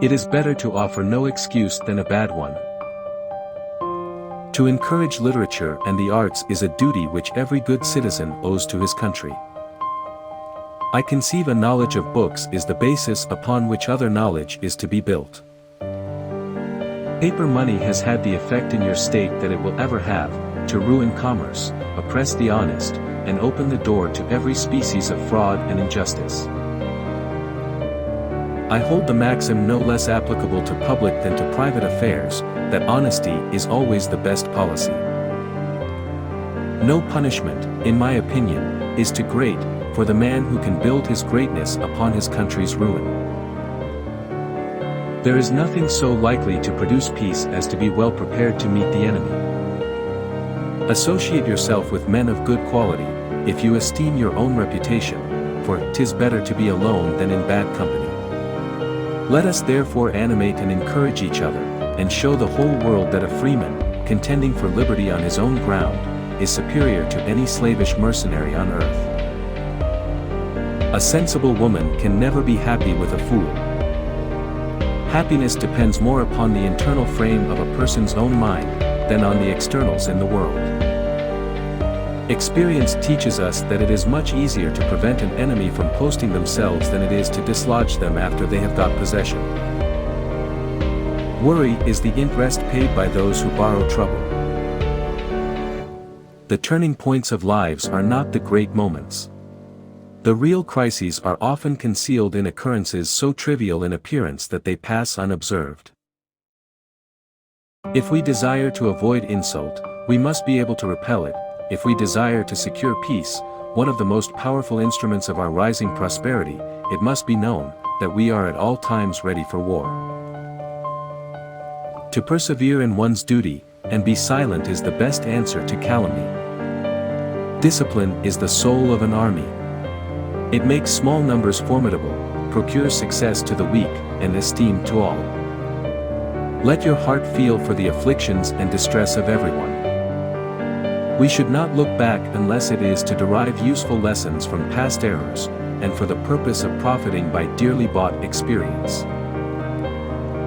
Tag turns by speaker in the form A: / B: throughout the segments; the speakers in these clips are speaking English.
A: It is better to offer no excuse than a bad one. To encourage literature and the arts is a duty which every good citizen owes to his country. I conceive a knowledge of books is the basis upon which other knowledge is to be built. Paper money has had the effect in your state that it will ever have, to ruin commerce, oppress the honest, and open the door to every species of fraud and injustice. I hold the maxim no less applicable to public than to private affairs, that honesty is always the best policy. No punishment, in my opinion, is too great, for the man who can build his greatness upon his country's ruin. There is nothing so likely to produce peace as to be well prepared to meet the enemy. Associate yourself with men of good quality, if you esteem your own reputation, for 'tis better to be alone than in bad company. Let us therefore animate and encourage each other, and show the whole world that a freeman, contending for liberty on his own ground, is superior to any slavish mercenary on earth. A sensible woman can never be happy with a fool. Happiness depends more upon the internal frame of a person's own mind, than on the externals in the world. Experience teaches us that it is much easier to prevent an enemy from posting themselves than it is to dislodge them after they have got possession. Worry is the interest paid by those who borrow trouble. The turning points of lives are not the great moments. The real crises are often concealed in occurrences so trivial in appearance that they pass unobserved. If we desire to avoid insult, we must be able to repel it. If we desire to secure peace, one of the most powerful instruments of our rising prosperity, it must be known, that we are at all times ready for war. To persevere in one's duty, and be silent is the best answer to calumny. Discipline is the soul of an army. It makes small numbers formidable, procures success to the weak, and esteem to all. Let your heart feel for the afflictions and distress of everyone. We should not look back unless it is to derive useful lessons from past errors, and for the purpose of profiting by dearly bought experience.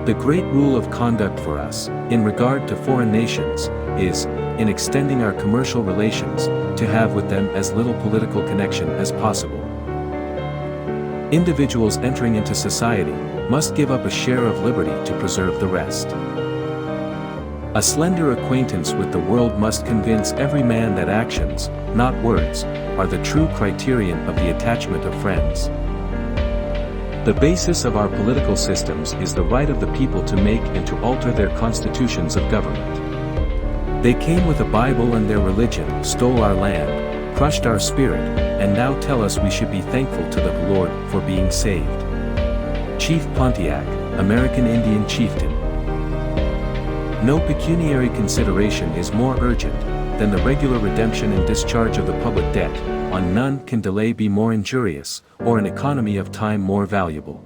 A: The great rule of conduct for us, in regard to foreign nations, is, in extending our commercial relations, to have with them as little political connection as possible. Individuals entering into society, must give up a share of liberty to preserve the rest. A slender acquaintance with the world must convince every man that actions, not words, are the true criterion of the attachment of friends. The basis of our political systems is the right of the people to make and to alter their constitutions of government. They came with a Bible and their religion, stole our land, crushed our spirit, and now tell us we should be thankful to the Lord for being saved. Chief Pontiac, American Indian chieftain. No pecuniary consideration is more urgent than the regular redemption and discharge of the public debt. On none can delay be more injurious, or an economy of time more valuable.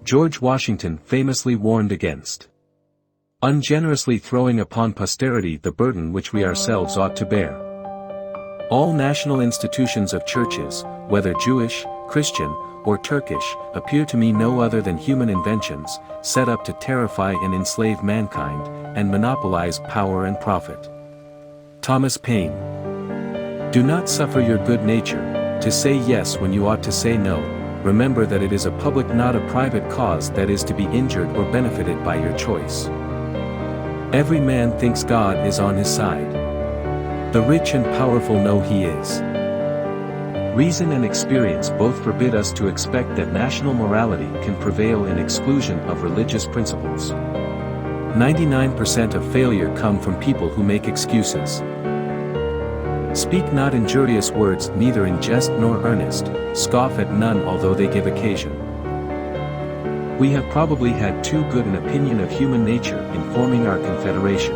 A: George Washington famously warned against ungenerously throwing upon posterity the burden which we ourselves ought to bear. All national institutions of churches, whether Jewish, Christian, or Turkish, appear to me no other than human inventions, set up to terrify and enslave mankind, and monopolize power and profit. Thomas Paine. Do not suffer your good nature to say yes when you ought to say no. Remember that it is a public not a private cause that is to be injured or benefited by your choice. Every man thinks God is on his side. The rich and powerful know he is. Reason and experience both forbid us to expect that national morality can prevail in exclusion of religious principles. 99% of failure come from people who make excuses. Speak not injurious words neither in jest nor earnest, scoff at none although they give occasion. We have probably had too good an opinion of human nature in forming our confederation.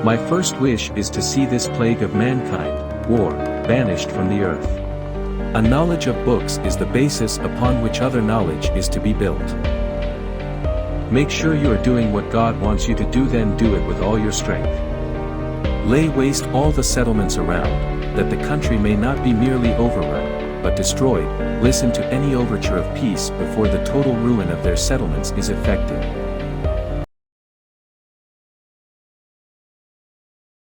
A: My first wish is to see this plague of mankind, war, banished from the earth. A knowledge of books is the basis upon which other knowledge is to be built. Make sure you are doing what God wants you to do, then do it with all your strength. Lay waste all the settlements around, that the country may not be merely overrun, but destroyed, listen to any overture of peace before the total ruin of their settlements is effected.